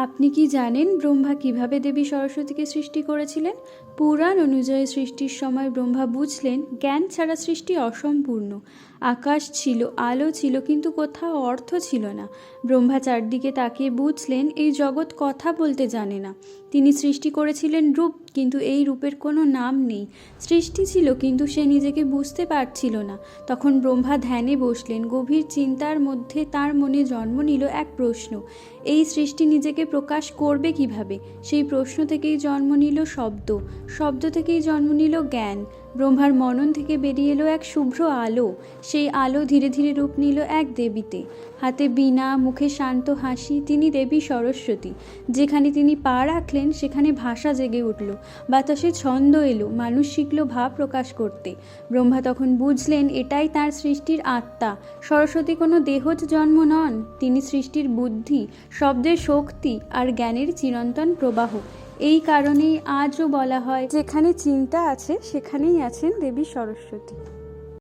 আপনি কি জানেন ব্রহ্মা কিভাবে দেবী সরস্বতীকে সৃষ্টি করেছিলেন? পুরাণ অনুযায়ী সৃষ্টির সময় ব্রহ্মা বুঝলেন জ্ঞান ছাড়া সৃষ্টি অসম্পূর্ণ। আকাশ ছিল, আলো ছিল, কিন্তু কোথাও অর্থ ছিল না। ব্রহ্মা চারদিকে তাকিয়ে বুঝলেন এই জগৎ কথা বলতে জানে না। তিনি সৃষ্টি করেছিলেন রূপ, কিন্তু এই রূপের কোনো নাম নেই। সৃষ্টি ছিল, কিন্তু সে নিজেকে বুঝতে পারছিল না। তখন ব্রহ্মা ধ্যানে বসলেন। গভীর চিন্তার মধ্যে তার মনে জন্ম নিল এক প্রশ্ন, এই সৃষ্টি নিজেকে প্রকাশ করবে কিভাবে? সেই প্রশ্ন থেকেই জন্ম নিল শব্দ, শব্দ থেকেই জন্ম নিল জ্ঞান। ব্রহ্মার মনন থেকে বেরিয়ে এলো এক শুভ্র আলো। সেই আলো ধীরে ধীরে রূপ নিল এক দেবীতে। হাতে বীণা, মুখে শান্ত হাসি, তিনি দেবী সরস্বতী। যেখানে তিনি পা রাখলেন সেখানে ভাষা জেগে উঠল, বাতাসে ছন্দ এলো, মানুষ শিখল ভাব প্রকাশ করতে। ব্রহ্মা তখন বুঝলেন এটাই তার সৃষ্টির আত্মা। সরস্বতী কোনো দেহজ জন্ম নন, তিনি সৃষ্টির বুদ্ধি, শব্দের শক্তি আর জ্ঞানের চিরন্তন প্রবাহ। এই কারণেই আজও বলা হয় যেখানে চিন্তা আছে সেখানেই আছেন দেবী সরস্বতী।